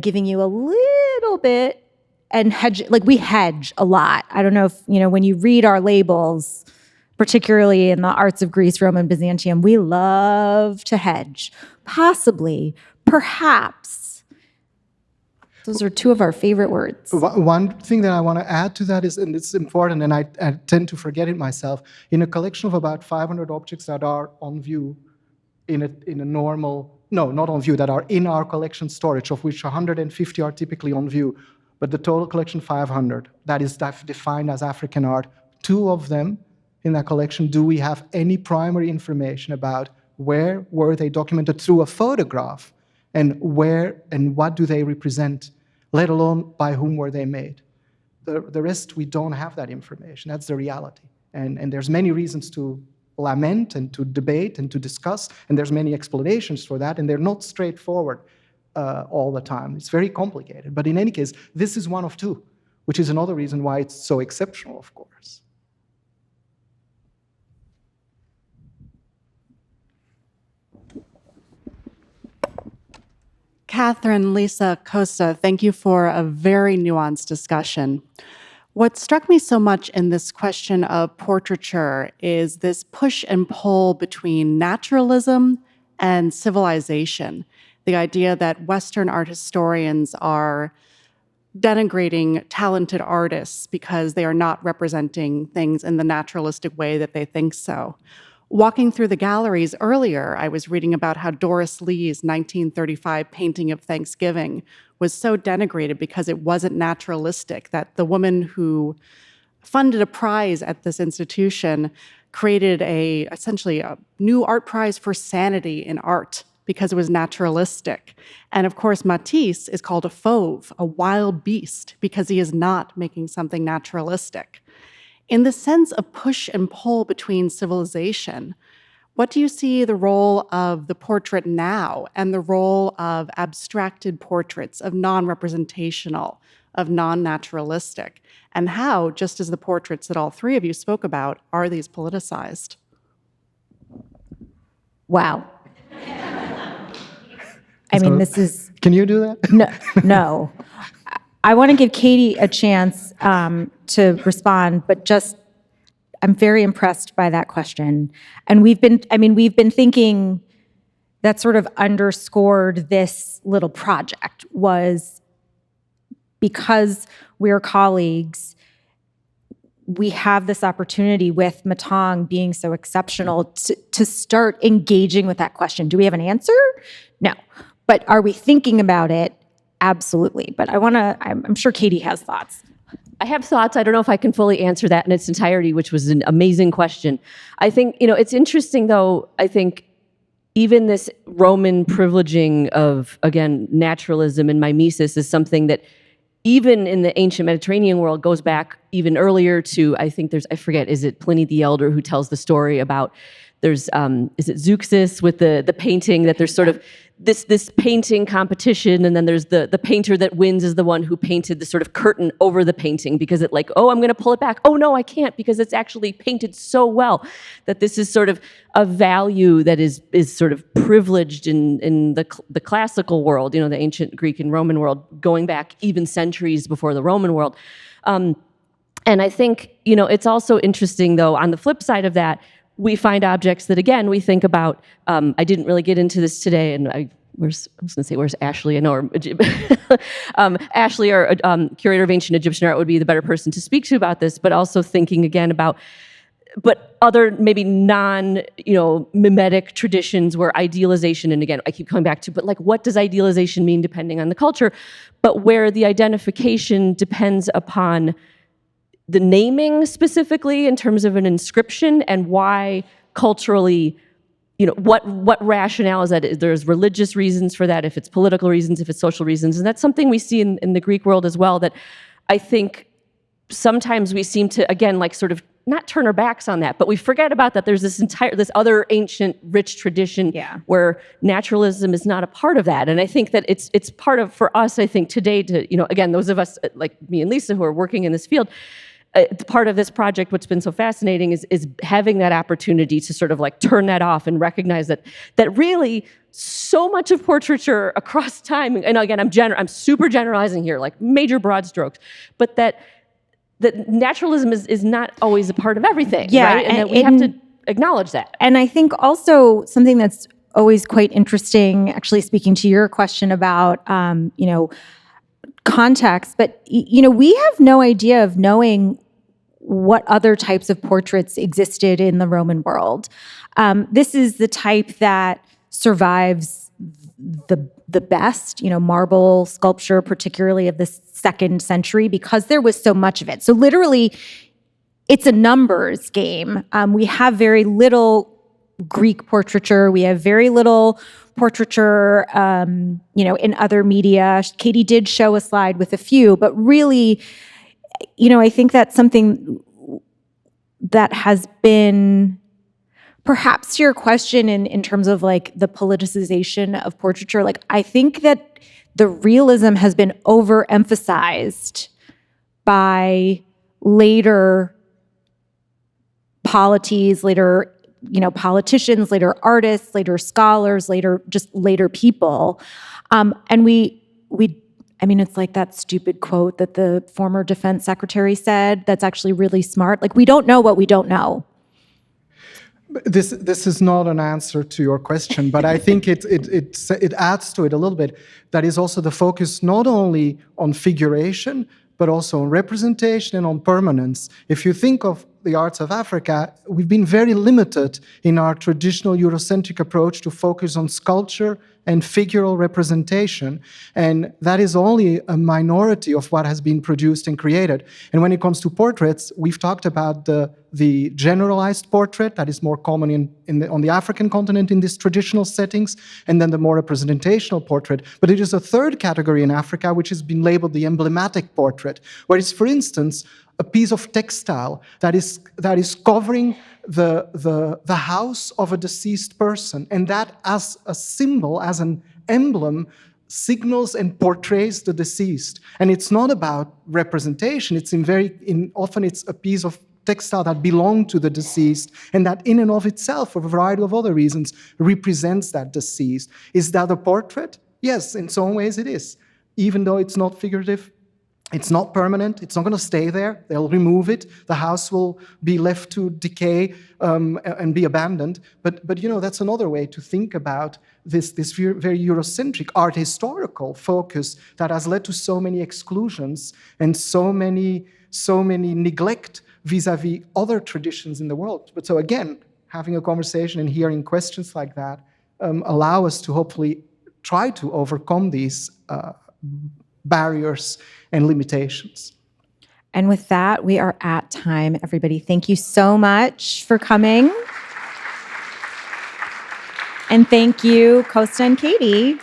Speaker 3: giving you a little bit and hedge, like we hedge a lot. I don't know if, when you read our labels, particularly in the arts of Greece, Rome, and Byzantium, we love to hedge. Possibly, perhaps. Those are two of our favorite words.
Speaker 2: One thing that I want to add to that is, and it's important, and I tend to forget it myself, in a collection of about 500 objects that are on view in a normal, no, not on view, that are in our collection storage, of which 150 are typically on view, but the total collection 500, that is defined as African art. 2 of them in that collection, do we have any primary information about where were they documented through a photograph, and where and what do they represent, let alone by whom were they made? The rest, we don't have that information. That's the reality. And there's many reasons to lament and to debate and to discuss, and there's many explanations for that, and they're not straightforward all the time. It's very complicated. But in any case, this is one of two, which is another reason why it's so exceptional, of course.
Speaker 7: Katharine, Lisa, Costa, thank you for a very nuanced discussion. What struck me so much in this question of portraiture is this push and pull between naturalism and civilization. The idea that Western art historians are denigrating talented artists because they are not representing things in the naturalistic way that they think so. Walking through the galleries earlier, I was reading about how Doris Lee's 1935 painting of Thanksgiving was so denigrated because it wasn't naturalistic, that the woman who funded a prize at this institution created essentially a new art prize for sanity in art because it was naturalistic. And of course, Matisse is called a fauve, a wild beast, because he is not making something naturalistic. In the sense of push and pull between civilization, what do you see the role of the portrait now and the role of abstracted portraits, of non-representational, of non-naturalistic? And how, just as the portraits that all three of you spoke about, are these politicized?
Speaker 3: Wow. I mean, this is...
Speaker 2: Can you do that?
Speaker 3: No. I want to give Katie a chance to respond, but just, I'm very impressed by that question. And we've been thinking that sort of underscored this little project was because we're colleagues, we have this opportunity with Metang being so exceptional to start engaging with that question. Do we have an answer? No. But are we thinking about it? Absolutely. But I'm sure Katie has thoughts.
Speaker 4: I have thoughts. I don't know if I can fully answer that in its entirety, which was an amazing question. I think, it's interesting though, I think even this Roman privileging of, again, naturalism and mimesis is something that even in the ancient Mediterranean world goes back even earlier to, I think I forget, is it Pliny the Elder who tells the story about is it Zeuxis with the painting, that there's sort of this painting competition, and then there's the painter that wins is the one who painted the sort of curtain over the painting because it I'm going to pull it back. Oh, no, I can't because it's actually painted so well, that this is sort of a value that is sort of privileged in the classical world, the ancient Greek and Roman world, going back even centuries before the Roman world. And I think, it's also interesting, though, on the flip side of that, we find objects that, again, we think about. I didn't really get into this today, and I was going to say, where's Ashley? I know Ashley, our curator of ancient Egyptian art, would be the better person to speak to about this, but also thinking again about, but other maybe mimetic traditions where idealization, and again, I keep coming back to, but what does idealization mean depending on the culture, but where the identification depends upon the naming specifically in terms of an inscription, and why culturally, what rationale is that? There's religious reasons for that, if it's political reasons, if it's social reasons. And that's something we see in the Greek world as well, that I think sometimes we seem to, again, sort of not turn our backs on that, but we forget about that. There's this other ancient rich tradition where naturalism is not a part of that. And I think that it's part of, for us, I think today to, again, those of us like me and Lisa who are working in this field, part of this project, what's been so fascinating is having that opportunity to sort of turn that off and recognize that really so much of portraiture across time, and again, I'm super generalizing here, major broad strokes, but that naturalism is not always a part of everything, right? And that we have to acknowledge that.
Speaker 3: And I think also something that's always quite interesting, actually speaking to your question about, context, but, we have no idea of knowing what other types of portraits existed in the Roman world. This is the type that survives the best, marble sculpture, particularly of the 2nd century, because there was so much of it. So literally, it's a numbers game. We have very little Greek portraiture. We have very little portraiture, in other media. Katie did show a slide with a few, but really, I think that's something that has been Perhaps to your question in terms of like the politicization of portraiture, like I think that the realism has been overemphasized by later polities, later, politicians, later artists, later scholars, later people. And it's like that stupid quote that the former defense secretary said that's actually really smart. Like, we don't know what we don't know.
Speaker 2: This is not an answer to your question, but I think it adds to it a little bit. That is also the focus not only on figuration, but also on representation and on permanence. If you think of the arts of Africa, we've been very limited in our traditional Eurocentric approach to focus on sculpture and figural representation. And that is only a minority of what has been produced and created. And when it comes to portraits, we've talked about the generalized portrait that is more common on the African continent in these traditional settings, and then the more representational portrait. But it is a third category in Africa, which has been labeled the emblematic portrait, where it's, for instance, a piece of textile that is covering the house of a deceased person, and that as a symbol, as an emblem, signals and portrays the deceased. And it's not about representation. Often it's a piece of textile that belonged to the deceased, and that in and of itself, for a variety of other reasons, represents that deceased. Is that a portrait? Yes, in some ways it is. Even though it's not figurative, it's not permanent, it's not going to stay there. They'll remove it. The house will be left to decay and be abandoned. But that's another way to think about this very Eurocentric art historical focus that has led to so many exclusions and so many neglect vis-a-vis other traditions in the world. But so again, having a conversation and hearing questions like that allow us to hopefully try to overcome these barriers and limitations.
Speaker 3: And with that, we are at time, everybody. Thank you so much for coming. And thank you, Costa and Katie.